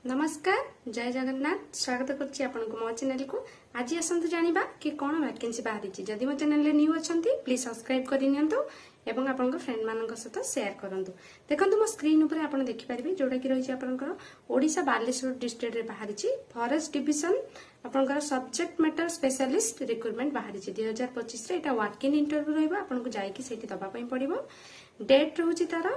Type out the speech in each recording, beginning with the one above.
नमस्कार जय जगन्नाथ स्वागत करछि आपनको मो चैनल को। आज आसंतु जानिबा कि कोन वैकेंसी बाहरी छि। जदि मो चैनल रे न्यू अछंती प्लीज सब्सक्राइब करि नियंतु एवं आपनको फ्रेंड मानक सहित शेयर करंतु। देखंतु मो स्क्रीन ऊपर आपण देखि परिबे जोडा कि रहिछि आपनकर ओडिसा बालेश्वर डिस्ट्रिक्ट रे बाहरी छि फॉरेस्ट डिवीजन आपनकर सब्जेक्ट मैटर स्पेशलिस्ट रिक्रूटमेंट बाहरी छि 2025 रे। एटा वर्क इन इंटरव्यू रहइबो आपनको जाई कि सेठी दबा पई पड़िबो। डेट रहउछि तार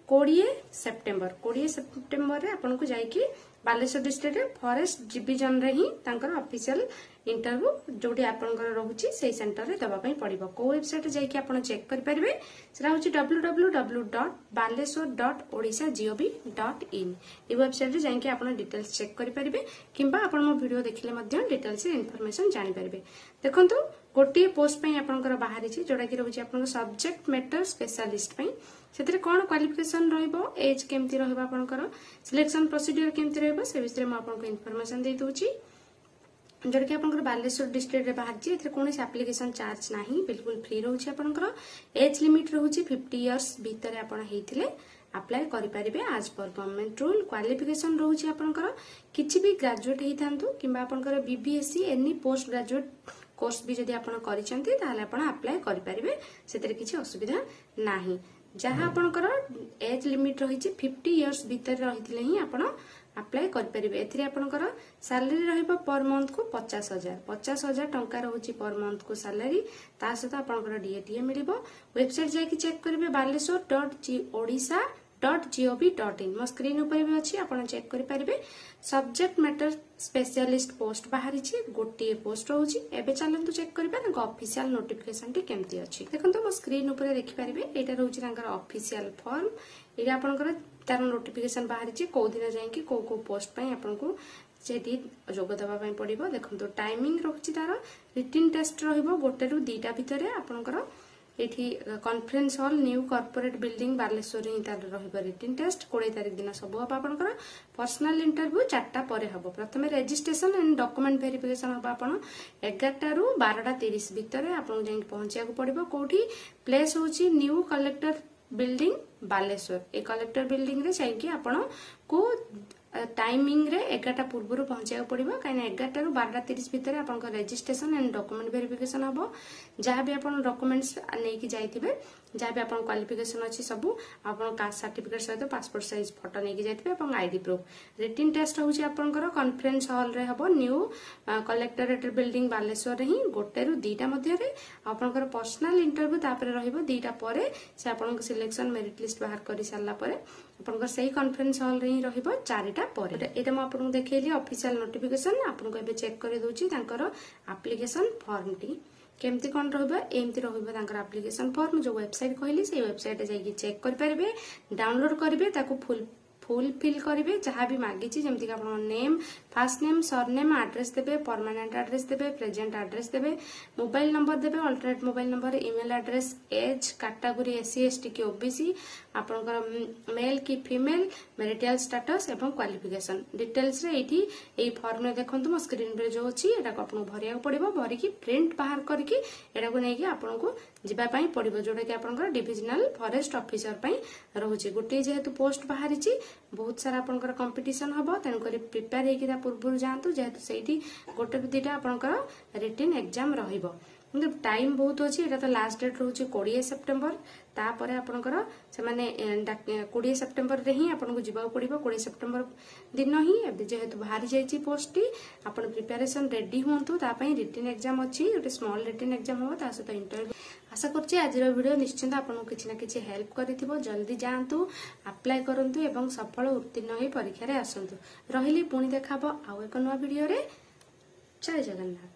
20 सेप्टेम्बर रे आपनको जाई कि बालेश्वर डिस्ट्रिक्ट रे फॉरेस्ट डिवीजन रे ही तांकर ऑफिशियल इंटरव्यू जोडी आपनकर रहउछि सेही सेंटर रे दबा पई पड़िबो। को वेबसाइट जाई कि आपण चेक करि परिबे सेरा होछि www.baleswar.odisha.gov.in। ए वेबसाइट रे जाई कि आपण डिटेल्स चेक करि परिबे किंबा आपण मो वीडियो देखिले मध्य डिटेल्स इन्फॉर्मेशन जानि परिबे। देखंतु गोटे पोस्ट पई आपनकर बाहरी छि जोडा कि रहउछि आपनकर सब्जेक्ट मैटर स्पेशलिस्ट पई। सेतरे कोन क्वालिफिकेशन रहइबो, एज केमति रहइबो, आपनकर सिलेक्शन प्रोसीजर केमति रहइबो से विषय में आपनको इन्फॉर्मेशन दे दोछि। जोडा कि आपनकर बालेश्वर डिस्ट्रिक्ट रे बाहर छि एथरे कोनोसी एप्लीकेशन चार्ज नाही, बिल्कुल फ्री रहउछि। आपनकर एज लिमिट रहउछि 50 इयर्स भीतर आपण हेइथिले अप्लाई करि परिबे आज पर गवर्नमेंट रूल। क्वालिफिकेशन रहउछि आपनकर किछि भी ग्रेजुएट हेइथांतु किंबा आपनकर BVSc any post graduate course भी जदि आपण करिसंती ताले आपण अप्लाई करि परिबे, सेतरे किछि असुविधा नाही। जहाँ आपनकर एज लिमिट रही 50 इयर्स भीतर रही ही आपण अप्लाई करें। एथिरे आपनकर सैलरी रहिबो पर मंथ को 50,000 टंका रहउछि पर मंथ को सैलरी। ता सहित आपनकर डीएटीए मिलिबो। वेबसाइट जाय कि चेक करिवे baleswar.odisha.gov.in। मो स्क्रीन ऊपर भी अछि आपण चेक करि परिबे। सब्जेक्ट मैटर स्पेशलिस्ट पोस्ट बाहरी छि गोटे पोस्ट रहउछि। एबे चलंतु चेक करिबा न ऑफिशियल नोटिफिकेशन टी केमति अछि। देखंतु मो स्क्रीन ऊपर देखि परिबे एटा रहउछि तांकर ऑफिशियल फॉर्म। एटा आपनकर तार नोटिफिकेशन बाहरी छि को दिन जाय कि को पोस्ट पई आपनको सेठी जोग दबा पई पड़िबो। देखंतु टाइमिंग रहउछि तार रिटन टेस्ट रहइबो गोटे रु 2टा भितरे आपनकर एठी conference hall new corporate building Baleshwar ही तार रहिबो रिटन टेस्ट 20 तारिख दिन सब हबा। आपनकर पर्सनल इंटरव्यू 4टा परे हबो। प्रथमे रजिस्ट्रेशन एंड डॉक्यूमेंट वेरिफिकेशन हबा आपण 11टा रु 12:30 भितरे आपन जाई पहुंचिया को पड़िबो। कोठी प्लेस होची न्यू कलेक्टर बिल्डिंग बालेश्वर। ए कलेक्टर बिल्डिंग रे जाई कि आपण को टाइमिंग रे 11टा पूर्व पहुंचा पड़ो कहीं 11टा रु 12:30 भितर आप रजिस्ट्रेशन एंड डॉक्यूमेंट वेरिफिकेशन हम। जहाँ भी आप डॉक्यूमेंट्स नहीं जाइए, जहाँ भी आप क्वालिफिकेशन अच्छी सब आप कास्ट सर्टिफिकेट सहित पासपोर्ट साइज फोटो नहीं जाइए आईडी प्रूफ। रिटन टेस्ट हूँ आपंकर कॉन्फ्रेंस हॉल रे हम न्यू कलेक्टरेट बिल्डिंग बालेश्वर ही गोटे रु 2टा मध्य आपंकर पर्सनल इंटरव्यू तापर रहिबो 2टा परे से आपन सिलेक्शन मेरिट लिस्ट बाहर कर सारा पर आपंकर सही कॉन्फ्रेंस हॉल रे ही रहिबो 4टा परे। एटा म आपन देखैली ऑफिशियल नोटिफिकेशन आपन एबे चेक कर दोची तांकर एप्लीकेशन फॉर्म टी केमती कौन रहिबो। एमती रहिबो तांकर एप्लीकेशन फॉर्म जो वेबसाइट कहली से वेबसाइट जाई चेक कर परिबे, डाउनलोड करिवे, ताको फुलफिल करेंगे जहाँ भी मागी जमीक आप name first name surname address देवे, परमानेंट एड्रेस देवे, प्रेजेंट एड्रेस देवे, मोबाइल नंबर देवे, alternate mobile number, email address, age category SC ST की ओबीसी, आपनकर मेल की फीमेल, मैरिटल स्टेटस एवं क्वालिफिकेशन डिटेल्स रे एठी फॉर्म रे देखंतु मो स्क्रीन पे जो अछि एटा को आपन भरिया पड़िबो। भरिकी प्रिंट बाहर करके एटा को नै कि आपन को जिबा पई पड़िबो जोडा कि आपनकर डिविजनल फॉरेस्ट ऑफिसर पई रहउछि। गोटे जेहेतु पोस्ट बाहरी छि बहुत सारा आपनकर कंपटीशन हबो, तेन करी प्रिपेयर हेकि ता पूर्व जानतु जेहेतु सेठी गोटे रु 2टा आपनकर रिटन एग्जाम रहिबो। किंतु टाइम बहुत अछि। एटा तो लास्ट डेट रहउछि 20 सेप्टेम्बर। ता परे आपनकर से माने 20 सेप्टेम्बर रे ही आपन को जिबा पड़िबो। 20 सेप्टेम्बर दिन ही एबे जेहेतु बाहरी जाईची पोस्ट टी आपन प्रिपरेशन रेडी होंतु। ता पई रिटन एग्जाम अछि, ओटे स्मॉल रिटन एग्जाम हो, ता सहित इंटरव्यू। आशा करछि आज वीडियो निश्चिंत आपन किछि ना किछि हेल्प करिथिबो। जल्दी जानतु, अप्लाई करंतु एवं सफल उत्तीर्ण होई परीक्षा रे आसंतु। रहिली पुणी देखाबो आउ एक नवा वीडियो रे। जय जगन्नाथ।